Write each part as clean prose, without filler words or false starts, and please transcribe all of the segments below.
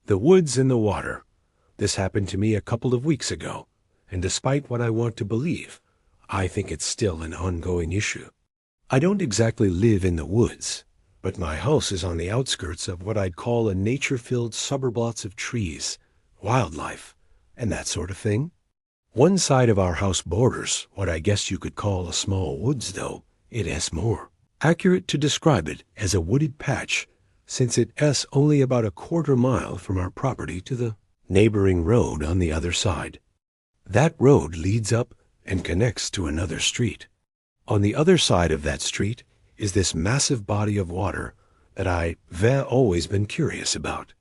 The woods and the water. This happened to me a couple of weeks ago, and despite what I want to believe, I think it's still an ongoing issue. I don't exactly live in the woods, but my house is on the outskirts of what I'd call a nature-filled suburb, lots of trees, wildlife, and that sort of thing. One side of our house borders what I guess you could call a small woods, though it is more accurate to describe it as a wooded patch, since it is only about a quarter-mile from our property to the neighboring road on the other side. That road leads up and connects to another street. On the other side of that street is this massive body of water that I've always been curious about.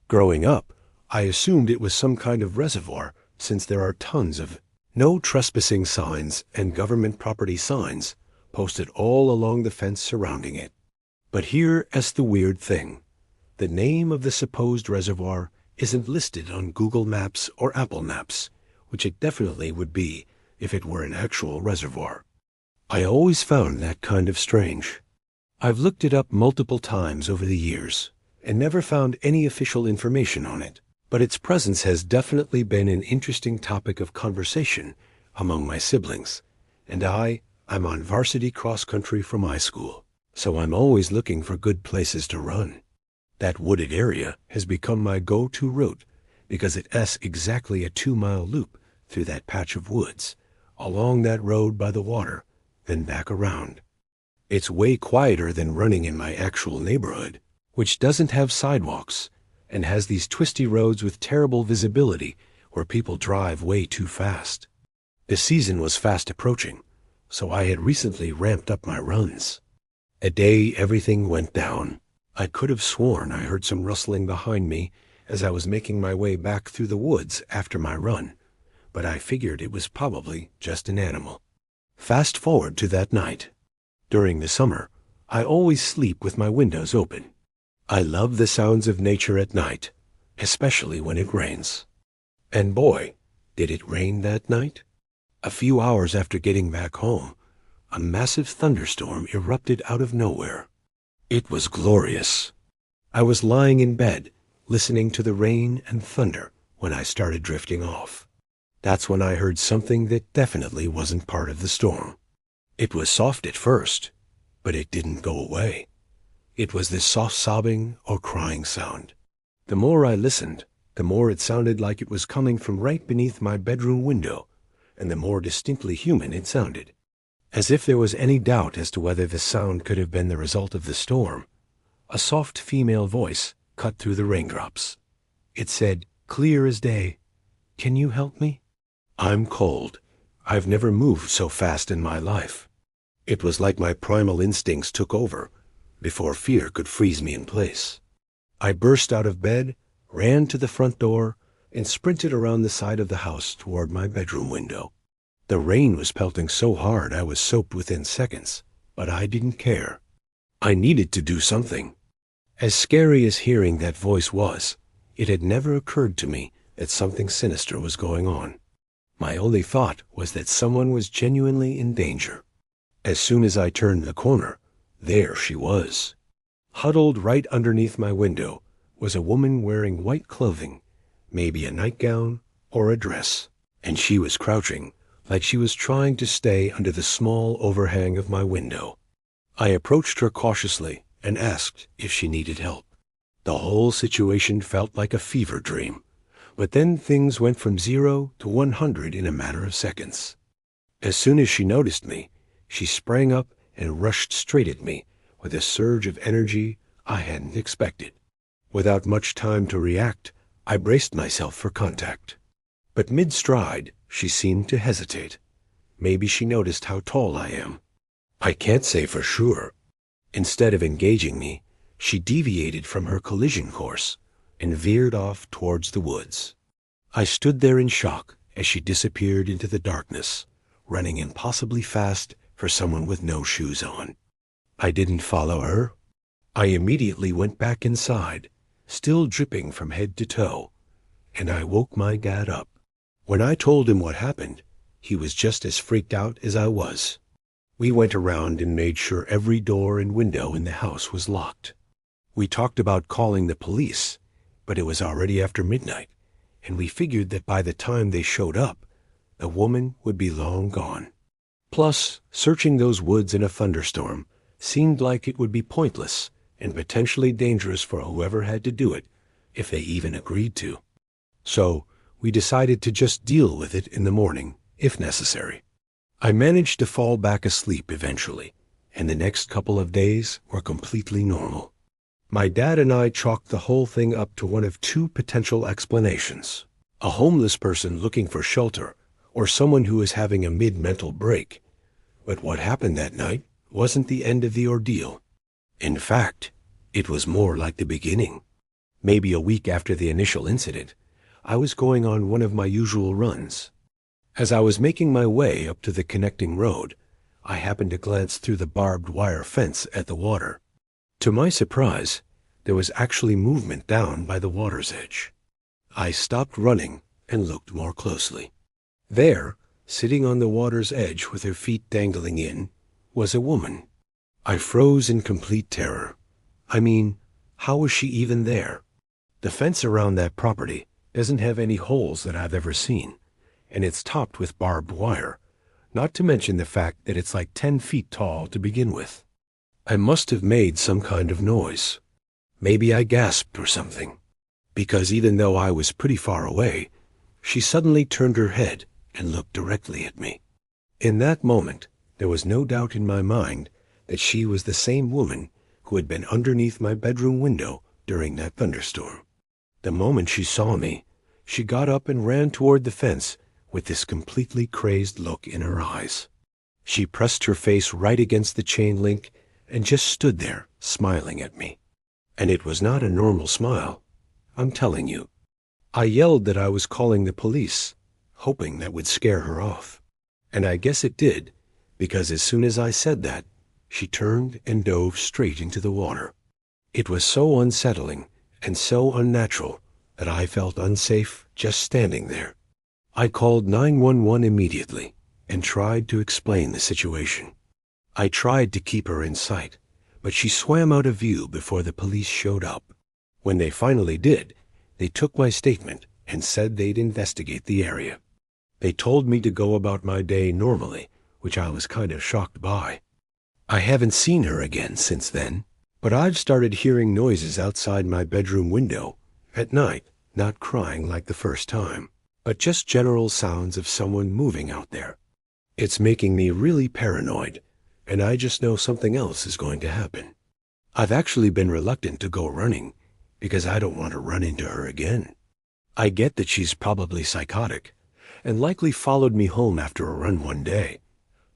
Growing up, I assumed it was some kind of reservoir, since there are tons of no trespassing signs and government property signs posted all along the fence surrounding it. But here is the weird thing. The name of the supposed reservoir isn't listed on Google Maps or Apple Maps, which it definitely would be if it were an actual reservoir. I always found that kind of strange. I've looked it up multiple times over the years and never found any official information on it, but its presence has definitely been an interesting topic of conversation among my siblings, and I'm on varsity cross-country for my school, so I'm always looking for good places to run. That wooded area has become my go-to route because it is exactly a 2-mile loop through that patch of woods, along that road by the water, then back around. It's way quieter than running in my actual neighborhood, which doesn't have sidewalks and has these twisty roads with terrible visibility where people drive way too fast. The season was fast approaching, so I had recently ramped up my runs. A day everything went down. I could have sworn I heard some rustling behind me as I was making my way back through the woods after my run, but I figured it was probably just an animal. Fast forward to that night. During the summer, I always sleep with my windows open. I love the sounds of nature at night, especially when it rains. And boy, did it rain that night. A few hours after getting back home, a massive thunderstorm erupted out of nowhere. It was glorious. I was lying in bed, listening to the rain and thunder when I started drifting off. That's when I heard something that definitely wasn't part of the storm. It was soft at first, but it didn't go away. It was this soft sobbing or crying sound. The more I listened, the more it sounded like it was coming from right beneath my bedroom window, and the more distinctly human it sounded. As if there was any doubt as to whether the sound could have been the result of the storm, a soft female voice cut through the raindrops. It said, clear as day, "Can you help me? I'm cold. I've never moved so fast in my life." It was like my primal instincts took over before fear could freeze me in place. I burst out of bed, ran to the front door, and sprinted around the side of the house toward my bedroom window. The rain was pelting so hard I was soaked within seconds, but I didn't care. I needed to do something. As scary as hearing that voice was, it had never occurred to me that something sinister was going on. My only thought was that someone was genuinely in danger. As soon as I turned the corner, there she was. Huddled right underneath my window was a woman wearing white clothing, maybe a nightgown or a dress, and she was crouching like she was trying to stay under the small overhang of my window. I approached her cautiously and asked if she needed help. The whole situation felt like a fever dream, but then things went from 0 to 100 in a matter of seconds. As soon as she noticed me, she sprang up and rushed straight at me with a surge of energy I hadn't expected. Without much time to react, I braced myself for contact. But mid-stride, she seemed to hesitate. Maybe she noticed how tall I am. I can't say for sure. Instead of engaging me, she deviated from her collision course and veered off towards the woods. I stood there in shock as she disappeared into the darkness, running impossibly fast for someone with no shoes on. I didn't follow her. I immediately went back inside, still dripping from head to toe, and I woke my dad up. When I told him what happened, he was just as freaked out as I was. We went around and made sure every door and window in the house was locked. We talked about calling the police, but it was already after midnight, and we figured that by the time they showed up, the woman would be long gone. Plus, searching those woods in a thunderstorm seemed like it would be pointless and potentially dangerous for whoever had to do it, if they even agreed to. So, we decided to just deal with it in the morning, if necessary. I managed to fall back asleep eventually, and the next couple of days were completely normal. My dad and I chalked the whole thing up to one of two potential explanations: a homeless person looking for shelter, or someone who is having a mid-mental break. But what happened that night wasn't the end of the ordeal. In fact, it was more like the beginning. Maybe a week after the initial incident, I was going on one of my usual runs. As I was making my way up to the connecting road, I happened to glance through the barbed wire fence at the water. To my surprise, there was actually movement down by the water's edge. I stopped running and looked more closely. There, sitting on the water's edge with her feet dangling in, was a woman. I froze in complete terror. I mean, how was she even there? The fence around that property doesn't have any holes that I've ever seen, and it's topped with barbed wire, not to mention the fact that it's like 10 feet tall to begin with. I must have made some kind of noise. Maybe I gasped or something, because even though I was pretty far away, she suddenly turned her head and looked directly at me. In that moment, there was no doubt in my mind that she was the same woman who had been underneath my bedroom window during that thunderstorm. The moment she saw me, she got up and ran toward the fence with this completely crazed look in her eyes. She pressed her face right against the chain link and just stood there, smiling at me. And it was not a normal smile, I'm telling you. I yelled that I was calling the police, hoping that would scare her off. And I guess it did, because as soon as I said that, she turned and dove straight into the water. It was so unsettling and so unnatural that I felt unsafe just standing there. I called 911 immediately and tried to explain the situation. I tried to keep her in sight, but she swam out of view before the police showed up. When they finally did, they took my statement and said they'd investigate the area. They told me to go about my day normally, which I was kind of shocked by. I haven't seen her again since then, but I've started hearing noises outside my bedroom window at night, not crying like the first time, but just general sounds of someone moving out there. It's making me really paranoid, and I just know something else is going to happen. I've actually been reluctant to go running because I don't want to run into her again. I get that she's probably psychotic and likely followed me home after a run one day,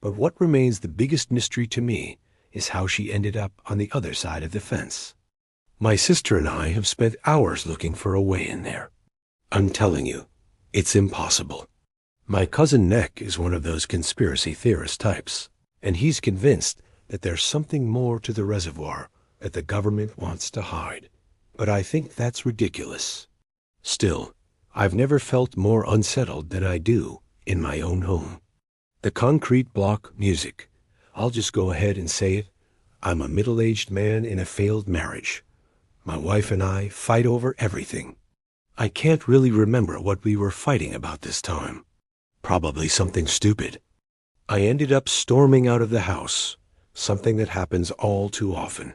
but what remains the biggest mystery to me is how she ended up on the other side of the fence. My sister and I have spent hours looking for a way in there. I'm telling you, it's impossible. My cousin Nick is one of those conspiracy theorist types, and he's convinced that there's something more to the reservoir that the government wants to hide. But I think that's ridiculous. Still, I've never felt more unsettled than I do in my own home. The concrete block music. I'll just go ahead and say it. I'm a middle-aged man in a failed marriage. My wife and I fight over everything. I can't really remember what we were fighting about this time. Probably something stupid. I ended up storming out of the house, something that happens all too often.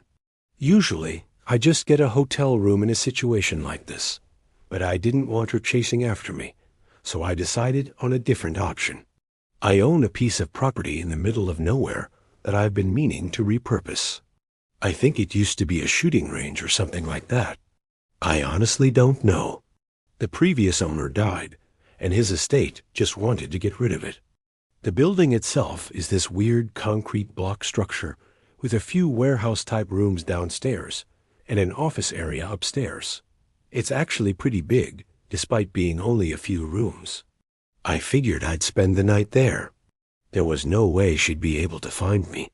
Usually, I just get a hotel room in a situation like this, but I didn't want her chasing after me, so I decided on a different option. I own a piece of property in the middle of nowhere that I've been meaning to repurpose. I think it used to be a shooting range or something like that. I honestly don't know. The previous owner died, and his estate just wanted to get rid of it. The building itself is this weird concrete block structure with a few warehouse-type rooms downstairs and an office area upstairs. It's actually pretty big, despite being only a few rooms. I figured I'd spend the night there. There was no way she'd be able to find me.